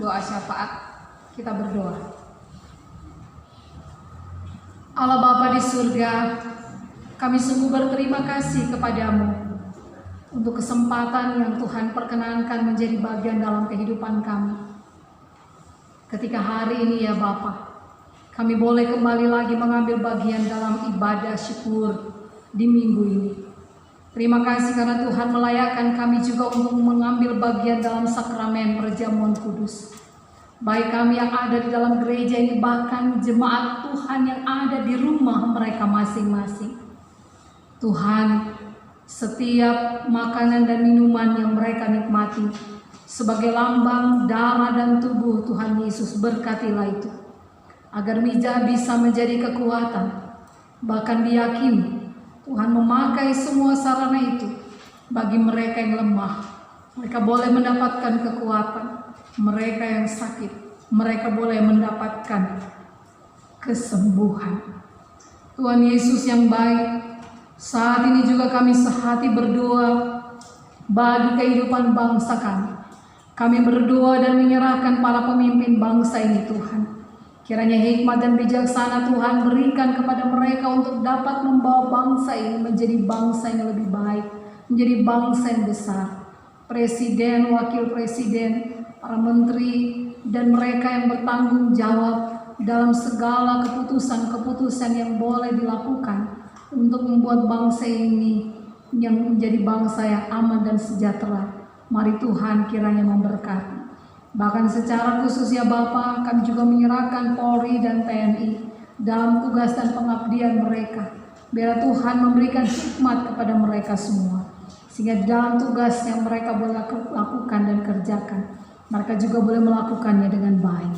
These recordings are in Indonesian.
doa syafaat. Kita berdoa. Allah Bapa di surga, kami sungguh berterima kasih kepadamu untuk kesempatan yang Tuhan perkenankan menjadi bagian dalam kehidupan kami. Ketika hari ini ya Bapa, kami boleh kembali lagi mengambil bagian dalam ibadah syukur di minggu ini. Terima kasih karena Tuhan melayakkan kami juga untuk mengambil bagian dalam sakramen perjamuan kudus. Baik kami yang ada di dalam gereja ini, bahkan jemaat Tuhan yang ada di rumah mereka masing-masing. Tuhan, setiap makanan dan minuman yang mereka nikmati sebagai lambang darah dan tubuh Tuhan Yesus, berkatilah itu. Agar bisa menjadi kekuatan, bahkan diyakini Tuhan memakai semua sarana itu bagi mereka yang lemah. Mereka boleh mendapatkan kekuatan. Mereka yang sakit, mereka boleh mendapatkan kesembuhan. Tuhan Yesus yang baik, saat ini juga kami sehati berdoa bagi kehidupan bangsa kami. Kami berdoa dan menyerahkan para pemimpin bangsa ini Tuhan. Kiranya hikmat dan bijaksana Tuhan berikan kepada mereka untuk dapat membawa bangsa ini menjadi bangsa yang lebih baik, menjadi bangsa yang besar. Presiden, wakil presiden, para menteri, dan mereka yang bertanggung jawab dalam segala keputusan-keputusan yang boleh dilakukan untuk membuat bangsa ini yang menjadi bangsa yang aman dan sejahtera. Mari Tuhan kiranya memberkati. Bahkan secara khusus ya Bapa, kami juga menyerahkan Polri dan TNI dalam tugas dan pengabdian mereka. Biar Tuhan memberikan hikmat kepada mereka semua, sehingga dalam tugas yang mereka boleh lakukan dan kerjakan, mereka juga boleh melakukannya dengan baik.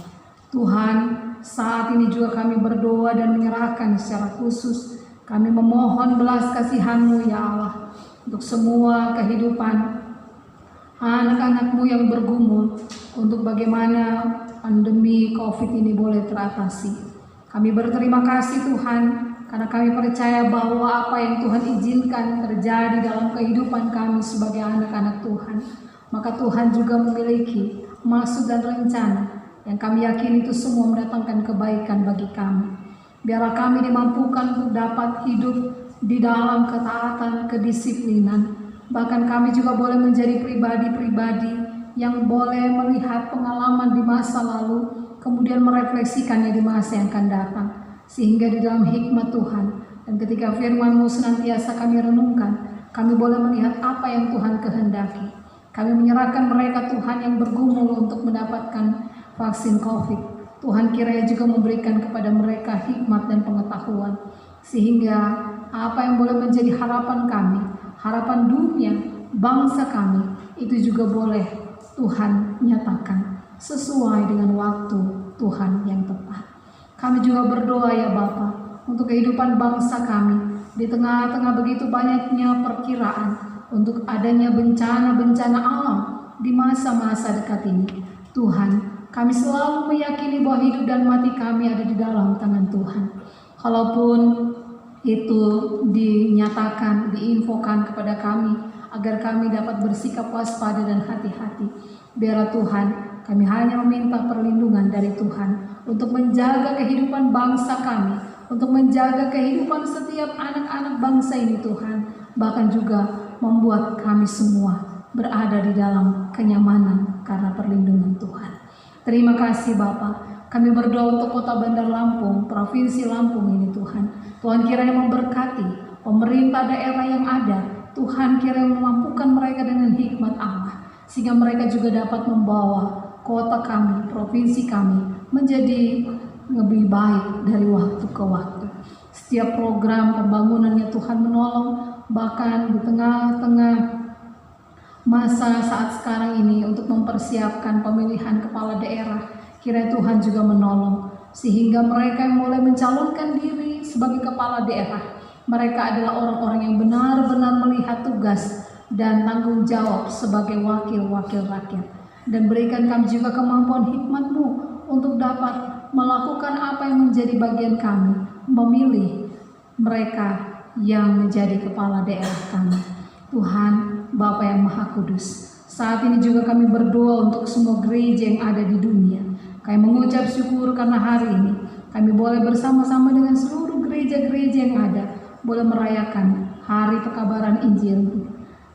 Tuhan, saat ini juga kami berdoa dan menyerahkan secara khusus, kami memohon belas kasihan-Mu ya Allah, untuk semua kehidupan anak-anak-Mu yang bergumul untuk bagaimana pandemi COVID ini boleh teratasi. Kami berterima kasih Tuhan, karena kami percaya bahwa apa yang Tuhan izinkan terjadi dalam kehidupan kami sebagai anak-anak Tuhan, maka Tuhan juga memiliki maksud dan rencana yang kami yakini itu semua mendatangkan kebaikan bagi kami. Biarlah kami dimampukan untuk dapat hidup di dalam ketaatan, kedisiplinan. Bahkan kami juga boleh menjadi pribadi-pribadi yang boleh melihat pengalaman di masa lalu, kemudian merefleksikannya di masa yang akan datang. Sehingga di dalam hikmat Tuhan, dan ketika firman-Mu senantiasa kami renungkan, kami boleh melihat apa yang Tuhan kehendaki. Kami menyerahkan mereka Tuhan yang bergumul untuk mendapatkan vaksin COVID. Tuhan kiranya juga memberikan kepada mereka hikmat dan pengetahuan, sehingga apa yang boleh menjadi harapan kami, harapan dunia, bangsa kami, itu juga boleh Tuhan nyatakan sesuai dengan waktu Tuhan yang tepat. Kami juga berdoa ya Bapa, untuk kehidupan bangsa kami, di tengah-tengah begitu banyaknya perkiraan untuk adanya bencana-bencana alam di masa-masa dekat ini. Tuhan, kami selalu meyakini bahwa hidup dan mati kami ada di dalam tangan Tuhan. Kalaupun itu dinyatakan, diinfokan kepada kami, agar kami dapat bersikap waspada dan hati-hati. Biarlah Tuhan, kami hanya meminta perlindungan dari Tuhan untuk menjaga kehidupan bangsa kami, untuk menjaga kehidupan setiap anak-anak bangsa ini Tuhan, bahkan juga membuat kami semua berada di dalam kenyamanan karena perlindungan Tuhan. Terima kasih Bapa. Kami berdoa untuk Kota Bandar Lampung, Provinsi Lampung ini Tuhan. Tuhan kiranya memberkati pemerintah daerah yang ada. Tuhan kiranya memampukan mereka dengan hikmat Allah, sehingga mereka juga dapat membawa kota kami, provinsi kami menjadi lebih baik dari waktu ke waktu. Setiap program pembangunannya Tuhan menolong, bahkan di tengah-tengah masa saat sekarang ini untuk mempersiapkan pemilihan kepala daerah, kiranya Tuhan juga menolong, sehingga mereka yang mulai mencalonkan diri sebagai kepala daerah, mereka adalah orang-orang yang benar-benar melihat tugas dan tanggung jawab sebagai wakil-wakil rakyat. Dan berikan kami juga kemampuan hikmat-Mu untuk dapat melakukan apa yang menjadi bagian kami, memilih mereka yang menjadi kepala daerah kami. Tuhan, Bapa yang Maha Kudus, Saat ini juga kami berdoa untuk semua gereja yang ada di dunia. Kami mengucap syukur karena hari ini kami boleh bersama-sama dengan seluruh gereja-gereja yang ada, boleh merayakan hari pekabaran Injil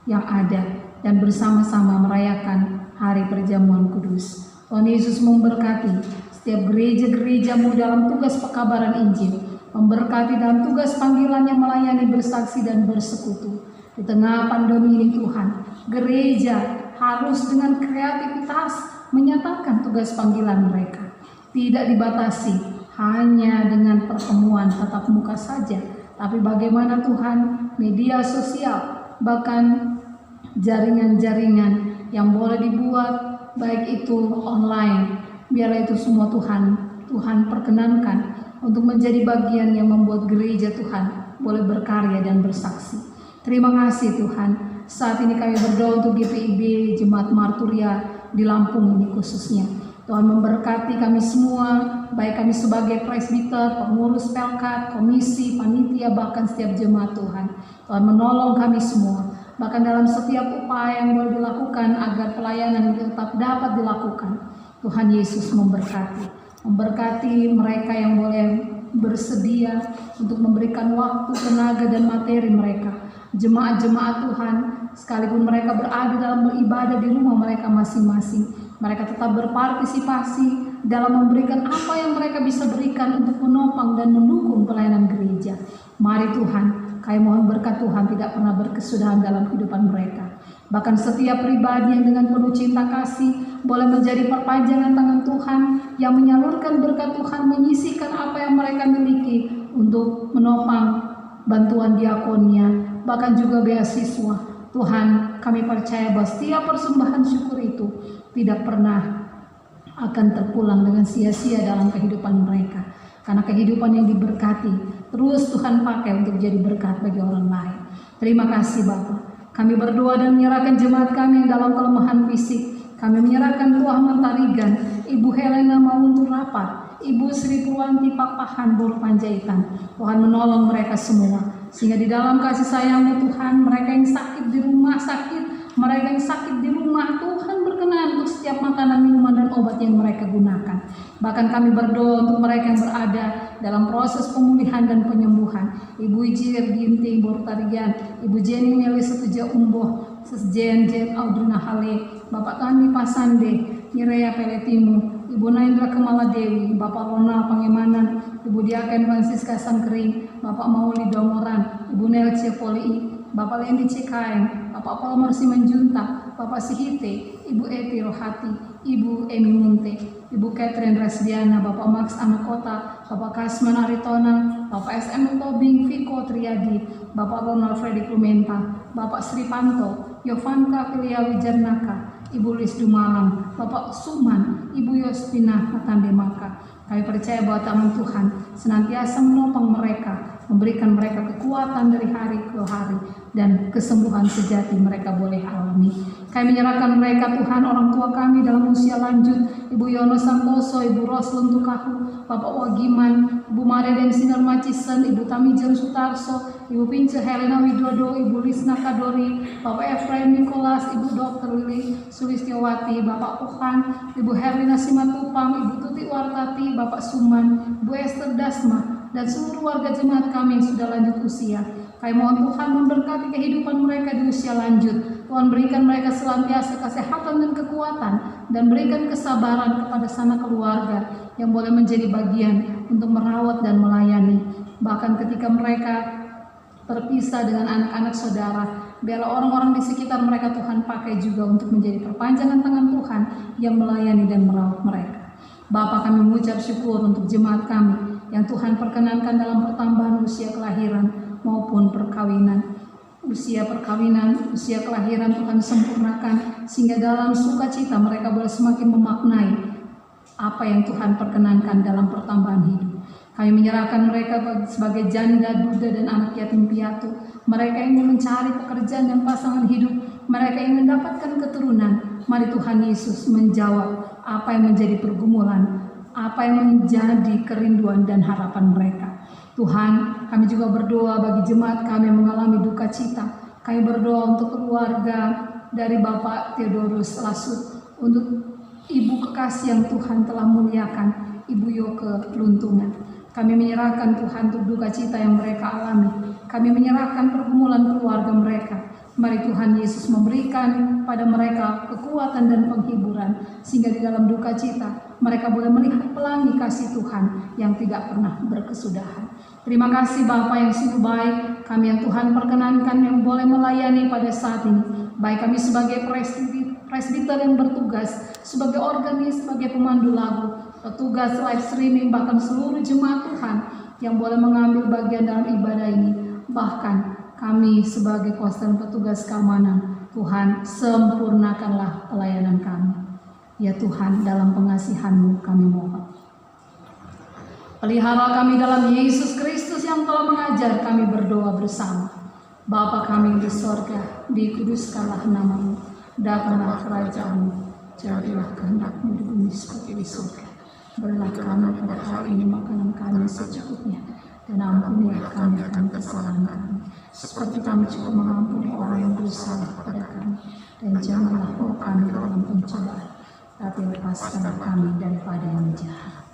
yang ada dan bersama-sama merayakan hari perjamuan kudus. Tuhan Yesus memberkati setiap gereja-gerejamu dalam tugas pekabaran Injil, memberkati dalam tugas panggilannya melayani, bersaksi dan bersekutu. Di tengah pandemi ini Tuhan, gereja harus dengan kreativitas menyatakan tugas panggilan mereka. Tidak dibatasi hanya dengan pertemuan tatap muka saja, tapi bagaimana Tuhan media sosial, bahkan jaringan-jaringan yang boleh dibuat, baik itu online, biarlah itu semua Tuhan perkenankan untuk menjadi bagian yang membuat gereja Tuhan boleh berkarya dan bersaksi. Terima kasih Tuhan. Saat ini kami berdoa untuk GPIB Jemaat Marturia di Lampung ini khususnya. Tuhan memberkati kami semua, baik kami sebagai presbiter, pengurus pelkat, komisi, panitia, bahkan setiap jemaat Tuhan. Tuhan menolong kami semua, bahkan dalam setiap upaya yang boleh dilakukan agar pelayanan tetap dapat dilakukan. Tuhan Yesus memberkati mereka yang boleh bersedia untuk memberikan waktu, tenaga, dan materi mereka. Jemaat-jemaat Tuhan, sekalipun mereka berada dalam beribadah di rumah mereka masing-masing, mereka tetap berpartisipasi dalam memberikan apa yang mereka bisa berikan untuk menopang dan mendukung pelayanan gereja. Mari Tuhan, kami mohon berkat Tuhan tidak pernah berkesudahan dalam kehidupan mereka. Bahkan setiap pribadi yang dengan penuh cinta kasih boleh menjadi perpanjangan tangan Tuhan yang menyalurkan berkat Tuhan, menyisihkan apa yang mereka miliki untuk menopang bantuan diakonia, bahkan juga beasiswa. Tuhan, kami percaya bahwa setiap persembahan syukur itu tidak pernah akan terpulang dengan sia-sia dalam kehidupan mereka. Karena kehidupan yang diberkati terus Tuhan pakai untuk jadi berkat bagi orang lain. Terima kasih Bapa. Kami berdoa dan menyerahkan jemaat kami yang dalam kelemahan fisik. Kami menyerahkan Tuah Mentarigan, Ibu Helena Mauntur Rapat, Ibu Sri Purwanti Papahan Bor Panjaitan. Tuhan menolong mereka semua, sehingga di dalam kasih sayang-Mu Tuhan, mereka yang sakit di rumah sakit, mereka yang sakit di rumah, Tuhan berkenan untuk setiap makanan, minuman, dan obat yang mereka gunakan. Bahkan kami berdoa untuk mereka yang berada dalam proses pemulihan dan penyembuhan. Ibu Ijir Ginting Bortarian, Ibu Jenny Meli Setuja Umboh, Sesjen Jen Audrina Hale, Bapak Tani Pasande, Nirea Peletimu, Ibu Naindra Kemala Dewi, Bapak Ronald Pangemanan, Ibu Diaken Francisca Sangkering, Bapak Mauli Domoran, Ibu Nelce Poli, Bapak Lendi Cekaeng, Bapak Palmer Simanjunta, Bapak Sihite, Ibu Eti Rohati, Ibu Emi Munte, Ibu Catherine Resdiana, Bapak Max Anakota, Bapak Kasman Aritona, Bapak SM Tobing Viko Triadi, Bapak Ronald Freddy Krumenta, Bapak Sri Panto, Yovanka Filiawi Jernaka, Ibu Lis Dumalang, Bapak Suman, Ibu Yostina Matandemaka. Kami percaya bahwa tangan Tuhan senantiasa menopang mereka, memberikan mereka kekuatan dari hari ke hari, dan kesembuhan sejati mereka boleh alami. Kami menyerahkan mereka Tuhan, orang tua kami dalam usia lanjut, Ibu Yono Santoso, Ibu Roslun Tukahu, Bapak Wagiman, Ibu Maria dan Sinar Macisen, Ibu Tamijan Sutarso, Ibu Pince Helena Widodo, Ibu Lisna Kadori, Bapak Efraim Nikolas, Ibu Dr. Lili Sulistiawati, Bapak Pohan, Ibu Herlina Simatupang, Ibu Tuti Wartati, Bapak Suman, Ibu Esther Dasma, dan seluruh warga jemaat kami yang sudah lanjut usia. Kami mohon Tuhan memberkati kehidupan mereka di usia lanjut. Tuhan berikan mereka selantiasa kesehatan dan kekuatan, dan berikan kesabaran kepada sanak keluarga yang boleh menjadi bagian untuk merawat dan melayani. Bahkan ketika mereka terpisah dengan anak-anak saudara, biarlah orang-orang di sekitar mereka Tuhan pakai juga untuk menjadi perpanjangan tangan Tuhan yang melayani dan merawat mereka. Bapa, kami mengucap syukur untuk jemaat kami yang Tuhan perkenankan dalam pertambahan usia kelahiran maupun perkawinan. Usia perkawinan, usia kelahiran Tuhan sempurnakan, sehingga dalam sukacita mereka boleh semakin memaknai apa yang Tuhan perkenankan dalam pertambahan hidup. Kami menyerahkan mereka sebagai janda, duda, dan anak yatim piatu. Mereka yang mencari pekerjaan dan pasangan hidup, mereka yang mendapatkan keturunan. Mari Tuhan Yesus menjawab apa yang menjadi pergumulan, apa yang menjadi kerinduan dan harapan mereka. Tuhan, kami juga berdoa bagi jemaat kami yang mengalami duka cita. Kami berdoa untuk keluarga dari Bapak Theodorus Lasut, untuk Ibu kekasih yang Tuhan telah muliakan, Ibu Yoke Luntungan. Kami menyerahkan Tuhan untuk duka cita yang mereka alami. Kami menyerahkan pergumulan keluarga mereka. Mari Tuhan Yesus memberikan pada mereka kekuatan dan penghiburan, sehingga di dalam duka cita mereka boleh melihat pelangi kasih Tuhan yang tidak pernah berkesudahan. Terima kasih Bapa yang sungguh baik, kami yang Tuhan perkenankan yang boleh melayani pada saat ini. Baik kami sebagai presbiter yang bertugas, sebagai organis, sebagai pemandu lagu, petugas live streaming, bahkan seluruh jemaat Tuhan yang boleh mengambil bagian dalam ibadah ini. Bahkan kami sebagai kuasa dan petugas keamanan, Tuhan sempurnakanlah pelayanan kami. Ya Tuhan, dalam pengasihan-Mu kami mohon. Pelihara kami dalam Yesus Kristus yang telah mengajar kami berdoa bersama. Bapa kami di sorga, dikuduskanlah nama-Mu, datanglah kerajaan-Mu, jadilah kehendak-Mu di bumi seperti di sorga. Berilah kami pada hari ini makanan kami secukupnya, dan ampunilah kami akan kesalahan kami, seperti kami juga mengampuni orang yang bersalah kepada kami. Dan janganlah bawa kami dalam pencobaan, tapi lepaskanlah kami daripada yang jahat.